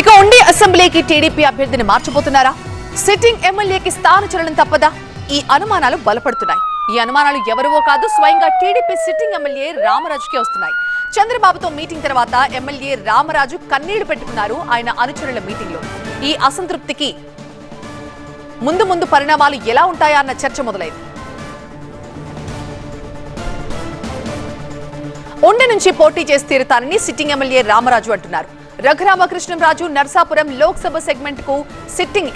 ఇక ఉండి అసెంబ్లీకి టీడీపీ అభ్యర్థిని మార్చబోతున్నారా? సిట్టింగ్ ఎమ్మెల్యేకి స్థానచలనం తప్పదా? ఈ అనుమానాలు బలపడుతున్నాయి. ఈ అనుమానాలు ఎవరివో కాదు, స్వయంగా టీడీపీ సిట్టింగ్ ఎమ్మెల్యే రామరాజుకే వస్తున్నాయి. చంద్రబాబుతో మీటింగ్ తర్వాత ఎమ్మెల్యే రామరాజు కన్నీళ్లు పెట్టుకున్నారు ఆయన అనుచరుల మీటింగ్ లో. ఈ అసంతృప్తికి ముందు పరిణామాలు ఎలా ఉంటాయా అన్న చర్చ మొదలైంది. ఉండి నుంచి పోటీ చేసి తీరుతానని సిట్టింగ్ ఎమ్మెల్యే రామరాజు అంటున్నారు. రఘురామకృష్ణంరాజు నర్సాపురం లోక్సభ సెగ్మెంట్ కు సిట్టింగ్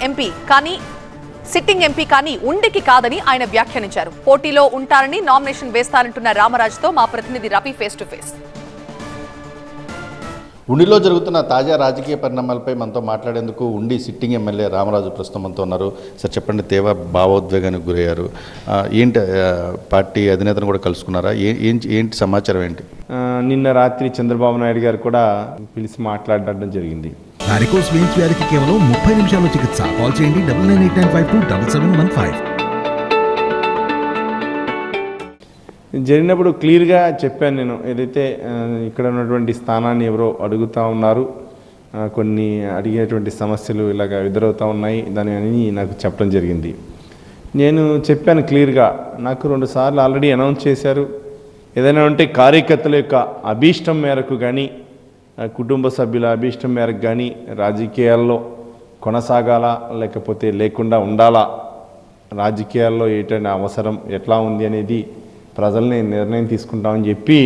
ఎంపీ కానీ ఉండికి కాదని ఆయన వ్యాఖ్యానించారు. పోటీలో ఉంటారని, నామినేషన్ వేస్తారంటున్న రామరాజుతో మా ప్రతినిధి రవి ఫేస్ టు ఫేస్. ఉండిలో జరుగుతున్న తాజా రాజకీయ పరిణామాలపై మనతో మాట్లాడేందుకు ఉండి సిట్టింగ్ ఎమ్మెల్యే రామరాజు ప్రస్తుతం మనతో ఉన్నారు. సార్ చెప్పండి, తీవ్ర భావోద్వేగానికి గురయ్యారు. ఏంటి పార్టీ అధినేతను కూడా కలుసుకున్నారా? ఏంటి సమాచారం ఏంటి? నిన్న రాత్రి చంద్రబాబు నాయుడు గారు కూడా పిలిచి మాట్లాడడం జరిగింది. వారికోస్ వెయిన్స్ వ్యాధికి కేవలం 30 నిమిషాల్లో చికిత్స. కాల్ చేయండి 9989527715. జరిగినప్పుడు క్లియర్గా చెప్పాను నేను. ఏదైతే ఇక్కడ ఉన్నటువంటి స్థానాన్ని ఎవరో అడుగుతూ ఉన్నారు, కొన్ని అడిగేటువంటి సమస్యలు ఇలాగ ఎదురవుతూ ఉన్నాయి, దాని అని నాకు చెప్పడం జరిగింది. నేను చెప్పాను క్లియర్గా, నాకు 2 సార్లు ఆల్రెడీ అనౌన్స్ చేశారు. ఏదైనా ఉంటే కార్యకర్తల యొక్క అభీష్టం మేరకు కానీ, కుటుంబ సభ్యుల అభీష్టం మేరకు కానీ రాజకీయాల్లో కొనసాగాలా లేకపోతే లేకుండా ఉండాలా, రాజకీయాల్లో ఏంటనే అవసరం ఎట్లా ఉంది అనేది ప్రజల్ని నిర్ణయం తీసుకుంటామని చెప్పి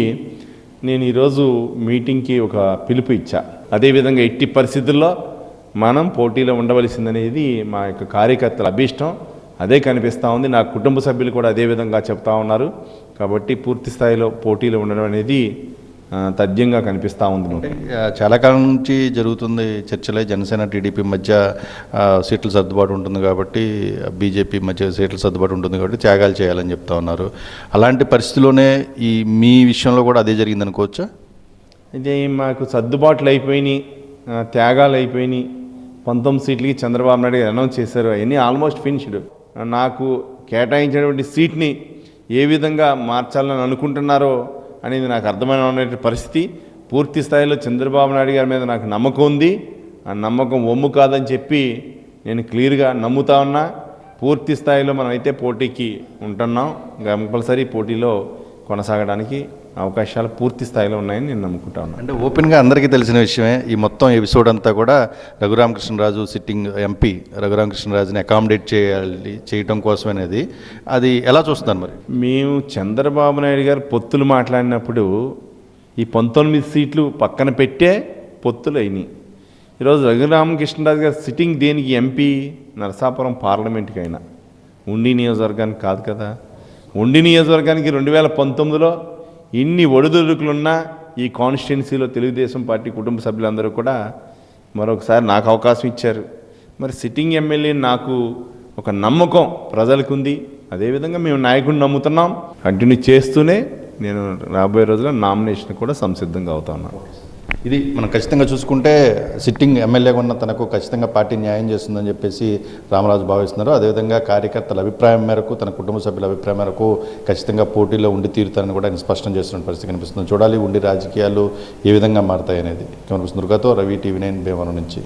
నేను ఈరోజు మీటింగ్కి ఒక పిలుపు ఇచ్చా. అదేవిధంగా ఎట్టి పరిస్థితుల్లో మనం పోటీలో ఉండవలసిందనేది మా యొక్క కార్యకర్తల అభీష్టం. అదే కనిపిస్తూ ఉంది. నా కుటుంబ సభ్యులు కూడా అదే విధంగా చెప్తా ఉన్నారు. కాబట్టి పూర్తి స్థాయిలో పోటీలో ఉండడం అనేది తథ్యంగా కనిపిస్తూ ఉంది. చాలా కాలం నుంచి జరుగుతుంది చర్చలే. జనసేన టీడీపీ మధ్య సీట్ల సర్దుబాటు ఉంటుంది కాబట్టి, బీజేపీ మధ్య సీట్ల సర్దుబాటు ఉంటుంది కాబట్టి త్యాగాలు చేయాలని చెప్తా ఉన్నారు. అలాంటి పరిస్థితిలోనే మీ విషయంలో కూడా అదే జరిగింది అనుకోవచ్చా? ఇది మాకు సర్దుబాట్లు అయిపోయినాయి, త్యాగాలు అయిపోయినాయి. 19 సీట్లకి చంద్రబాబు నాయుడు గారు అనౌన్స్ చేశారు. అవన్నీ ఆల్మోస్ట్ ఫినిష్డ్. నాకు కేటాయించినటువంటి సీట్ని ఏ విధంగా మార్చాలని అనుకుంటున్నారో అనేది నాకు అర్థమైన పరిస్థితి. పూర్తి స్థాయిలో చంద్రబాబు నాయుడు గారి మీద నాకు నమ్మకం ఉంది. ఆ నమ్మకం ఒమ్ము కాదని చెప్పి నేను క్లియర్గా నమ్ముతా ఉన్నా. పూర్తి స్థాయిలో మనం అయితే పోటీకి ఉంటున్నాం. కంపల్సరీ పోటీలో కొనసాగడానికి అవకాశాలు పూర్తి స్థాయిలో ఉన్నాయని నేను నమ్ముకుంటా ఉన్నాను. అంటే ఓపెన్గా అందరికీ తెలిసిన విషయమే, ఈ మొత్తం ఎపిసోడ్ అంతా కూడా రఘురామకృష్ణరాజు సిట్టింగ్ ఎంపీ రఘురామకృష్ణరాజుని అకామిడేట్ చేయటం కోసమనేది. అది ఎలా చూస్తున్నారు మరి? మేము చంద్రబాబు నాయుడు గారు పొత్తులు మాట్లాడినప్పుడు ఈ 19 సీట్లు పక్కన పెట్టే పొత్తులు అయినాయి. ఈరోజు రఘురామకృష్ణరాజు గారు సిట్టింగ్ దేనికి ఎంపీ? నరసాపురం పార్లమెంట్కి అయినా, ఉండి నియోజకవర్గానికి కాదు కదా. ఉండి నియోజకవర్గానికి 2019లో ఇన్ని ఒడిదుడుకులున్నా ఈ కాన్స్టిట్యున్సీలో తెలుగుదేశం పార్టీ కుటుంబ సభ్యులందరూ కూడా మరొకసారి నాకు అవకాశం ఇచ్చారు. మరి సిట్టింగ్ ఎమ్మెల్యే నాకు ఒక నమ్మకం ప్రజలకు ఉంది. అదేవిధంగా మేము నాయకుడిని నమ్ముతున్నాం. కంటిన్యూ చేస్తూనే నేను రాబోయే రోజుల్లో నామినేషన్ కూడా సంసిద్ధంగా అవుతా ఉన్నాను. ఇది మనం ఖచ్చితంగా చూసుకుంటే సిట్టింగ్ ఎమ్మెల్యేగా ఉన్న తనకు ఖచ్చితంగా పార్టీ న్యాయం చేస్తుందని చెప్పేసి రామరాజు భావిస్తున్నారు. అదేవిధంగా కార్యకర్తల అభిప్రాయం మేరకు, తన కుటుంబ సభ్యుల అభిప్రాయం మేరకు ఖచ్చితంగా పోటీలో ఉండి తీరుతారని కూడా ఆయన స్పష్టం చేస్తున్న పరిస్థితి కనిపిస్తుంది. చూడాలి ఉండి రాజకీయాలు ఏ విధంగా మారుతాయి అనేది. దుర్గాతో రవి, TV9 భీమవరం నుంచి.